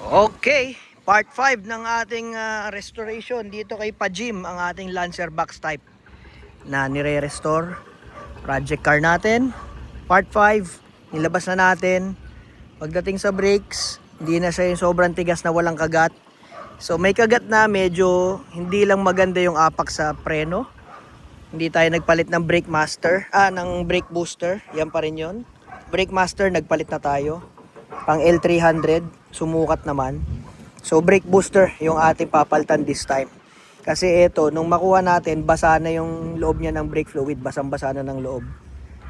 Okay, part 5 ng ating restoration dito kay Pajim, ang ating Lancer box type na nire-restore. Project car natin, part 5, nilabas na natin. Pagdating sa brakes, hindi na siya yung sobrang tigas na walang kagat. So may kagat na, medyo hindi lang maganda yung apak sa preno. Hindi tayo nagpalit ng brake master, ng brake booster, yan pa rin yun. Brake master, nagpalit na tayo. Pang L300, sumukat naman. So brake booster yung ating papalitan this time. Kasi ito, nung makuha natin, basa na yung loob niya ng brake fluid, basang-basa na ng loob.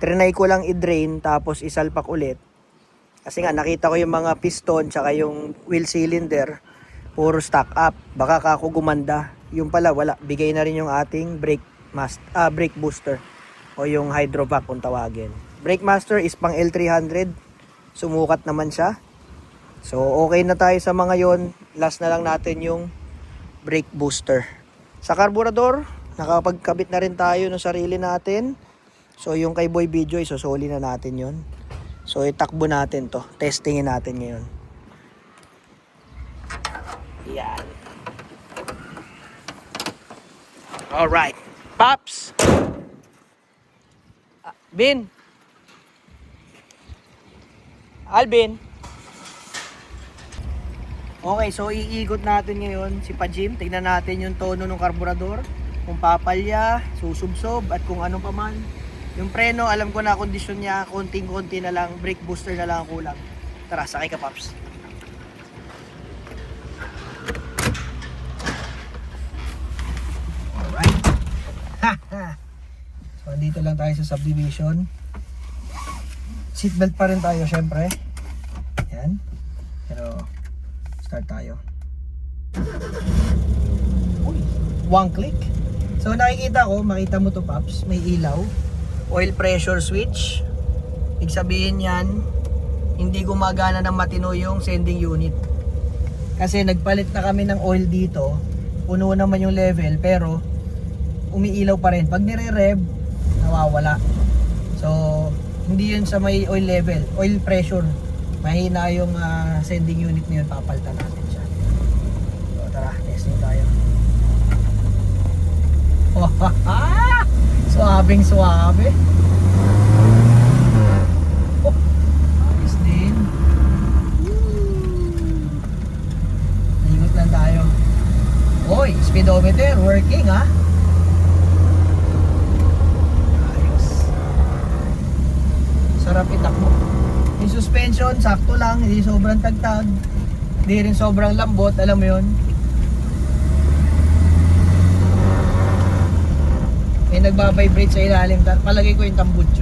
Trinay ko lang i-drain, tapos isalpak ulit. Kasi nga, nakita ko yung mga piston, tsaka yung wheel cylinder, puro stock up. Baka kako gumanda. Yung pala, wala. Bigay na rin yung ating brake booster. O yung hydrovac kung tawagin. Brake master is pang L300. Sumukat naman siya. So okay na tayo sa mga yon. Last na lang natin yung brake booster. Sa carburetor, nakapagkabit na rin tayo ng sarili natin. So yung kay Boy Video, isosoli na natin yon. So itakbo natin to. Testingin natin ngayon. Yan. Alright. Pops! Bin! Alvin! Okay, so iikot natin ngayon si Pajim. Tignan natin yung tono ng karburador. Kung papalya, susubsob, at kung ano pa man. Yung preno, alam ko na kondisyon niya. Konting-konti na lang. Brake booster na lang ang kulang. Tara, sakay ka, Paps. Alright. So, dito lang tayo sa subdivision. Seatbelt pa rin tayo, syempre. Yan. Pero, start tayo. Uy, one click. So nakikita ko, makita mo to, Paps, may ilaw. Oil pressure switch. Ibig sabihin yan, hindi gumagana ng matino yung sending unit. Kasi nagpalit na kami ng oil dito. Puno naman yung level, pero umiilaw pa rin. Pag nire-rev, nawawala. So, hindi yun sa may oil level, oil pressure. Mahina yung sending unit na yun, papalitan natin siya. So tara, testing tayo. Oh, suabing suabe. Oh, ayos din. Ingot lang tayo. Oy, speedometer working ha. Ayos. Sarap itakbo. Yung suspension, sakto lang, hindi sobrang tagtag, hindi rin sobrang lambot, alam mo yun. May nagbabibrate sa ilalim, palagay ko yung tambutso.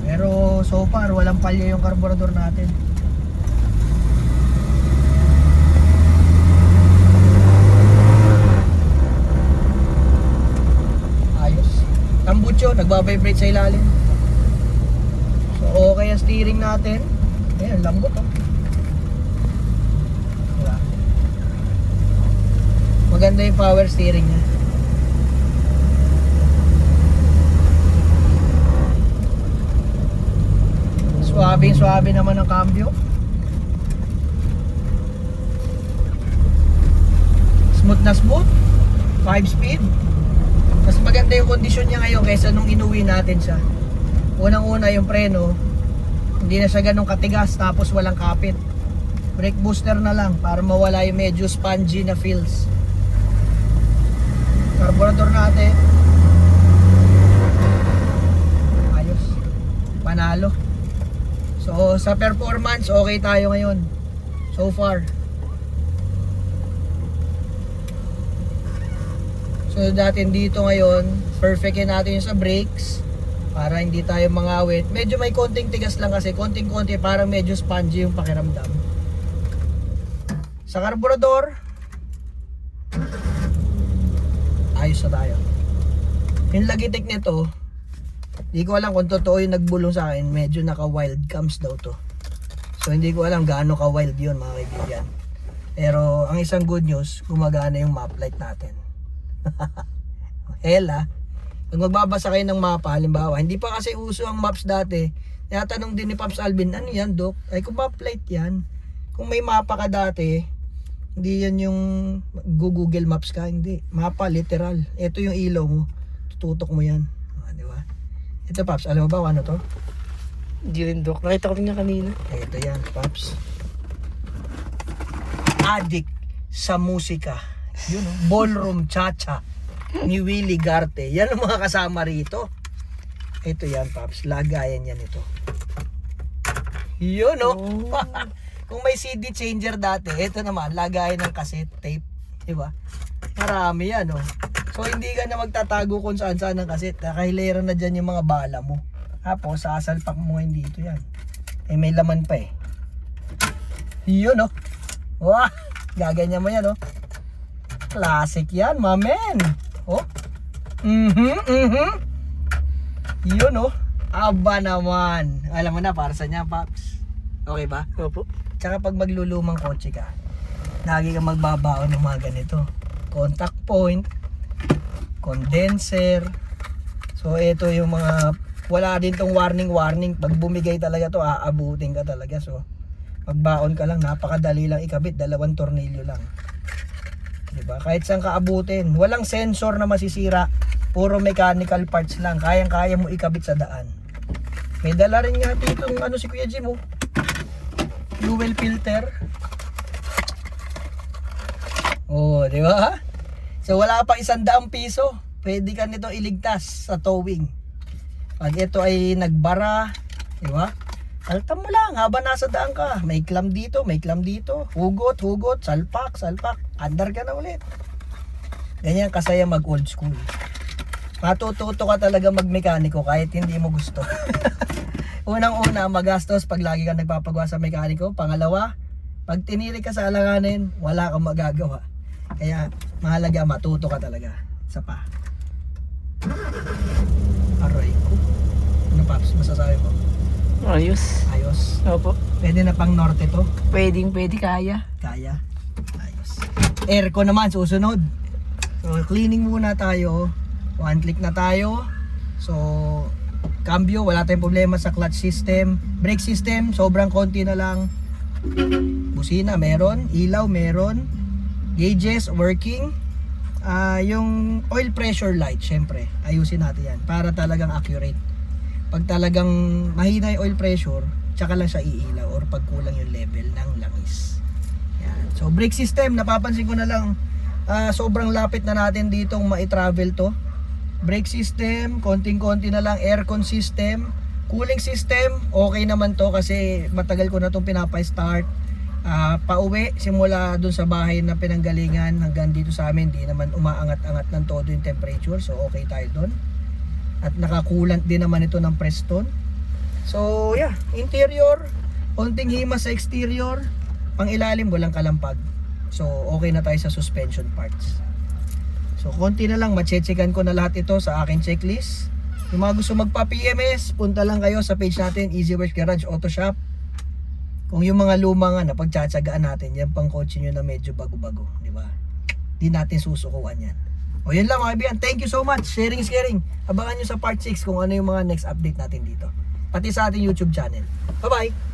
Pero so far, walang palya yung karburador natin. Ayos. Tambutso, nagbabibrate sa ilalim. So okay ang steering natin. Ayan, lambot oh. Diba? Maganda yung power steering niya. Suabe naman ang cambio. Smooth na smooth. 5 speed. Mas maganda yung kondisyon niya ngayon kaysa nung inuwi natin siya. Unang-una yung preno, hindi na siya ganun katigas, tapos walang kapit. Brake booster na lang para mawala yung medyo spongy na feels. Carburetor natin, ayos, panalo. So sa performance, okay tayo ngayon so far. So natin dito ngayon, perfectin natin yung sa brakes para hindi tayo mangawit. Medyo may konting tigas lang kasi, konting-konti, parang medyo spongy yung pakiramdam. Sa karburador, ayos na tayo. Yung lagitik nito, hindi ko alam kung totoo yung nagbulong sa akin, medyo naka-wild cams daw to. So hindi ko alam gaano ka-wild yun, mga kaibigan. Pero ang isang good news, gumagana yung map light natin. Hela. Pag magbabasa kayo ng mapa, halimbawa, hindi pa kasi uso ang maps dati. Tinatanong din ni Pops Alvin, ano yan, Doc? Ay, kung map light yan. kung may mapa ka dati, hindi yan yung Google Maps ka, hindi. Mapa, literal. Ito yung ilaw mo. Tututok mo yan. Di ba? Ito, Paps, alam mo ba kung ano to? Hindi rin, Dok. Nakita ko rin niya kanina. Ito yan, Paps. Addict sa musika. Yun, oh. Ballroom Cha-Cha ni Willie Garte. Yan ang mga kasama rito. Ito yan, Paps. Lagayan yan ito. Yun, oh. Kung may CD changer dati, ito naman, lagayan ng cassette tape. Diba? Marami yan, oh. So, hindi ka na magtatago kung saan-saan ng cassette. Nakahilera na dyan yung mga bala mo. Tapos, sasalpak mo hindi ito yan. Eh, may laman pa eh. Yun, oh. Wah! Gaganyan mo yan, oh. Classic yan, mamen. Oh. Yun, oh. Aba naman. Alam mo na, para sa niya, Paps. Okay ba? Opo. Tsaka pag maglulumang kotse ka, lagi kang magbabaon ng mga ganito. Contact point, condenser. So, ito yung mga, wala din tong warning. Pag bumigay talaga to, aabutin ka talaga. So, magbaon ka lang, napakadali lang ikabit, 2 tornilyo lang. Diba? Kahit saan ka abutin, walang sensor na masisira, puro mechanical parts lang, kayang-kaya mo ikabit sa daan. May dala rin nga dito ano si Kuya Jim, oh. Fuel filter. Oh, di ba? So wala pa 100 piso, pwede ka nito iligtas sa towing. Pag ito ay nagbara, di ba? Altan mo lang habang nasa daan ka. May clam dito, may clam dito. Hugot, salpak. Andar ka na ulit. Ganyan kasaya mag old school. Matututo ka talaga magmekaniko kahit hindi mo gusto. Unang-una, magastos pag lagi ka nagpapagawa sa mekaniko. Pangalawa, pag tiniri ka sa alanganin, wala kang magagawa. Kaya mahalaga matuto ka talaga. Isa pa. Aray ko. Ano, Paps, masasabi mo? Ayos. Ayos. Opo. Pwede na pang norte to. Pwede, kaya. Kaya. Ayos. Aircon naman susunod. So cleaning muna tayo. 1 click na tayo. So cambio, wala tayong problema sa clutch system. Brake system, sobrang konti na lang. Busina meron, ilaw meron. Gauges working. Yung oil pressure light, syempre ayusin natin yan para talagang accurate. Pag talagang mahina yung oil pressure, tsaka lang siya iilaw or pag kulang yung level ng langis. Yan. So brake system, napapansin ko na lang sobrang lapit na natin ditong mai-travel to. Brake system, konting-konti na lang. Aircon system, cooling system, okay naman to kasi matagal ko na itong pinapa-start. Pauwi, simula dun sa bahay na pinanggalingan hanggang dito sa amin, di naman umaangat-angat ng todo yung temperature. So okay tayo dun. At nakakulant din naman ito ng Preston. So yeah, interior, konting himas sa exterior, pang ilalim walang kalampag. So okay na tayo sa suspension parts. So konti na lang, mache-checkan ko na lahat ito sa aking checklist. Yung mga gusto magpa-PMS, punta lang kayo sa page natin, Easy Works Garage Auto Shop. Kung yung mga luma nga na pagtsatsagaan natin, yan pang kotse nyo na medyo bago-bago, di ba? Di natin susukuan yan. O yun lang mga kaibigan, thank you so much. Sharing is caring. Abangan nyo sa part 6 kung ano yung mga next update natin dito. Pati sa ating YouTube channel. Bye bye!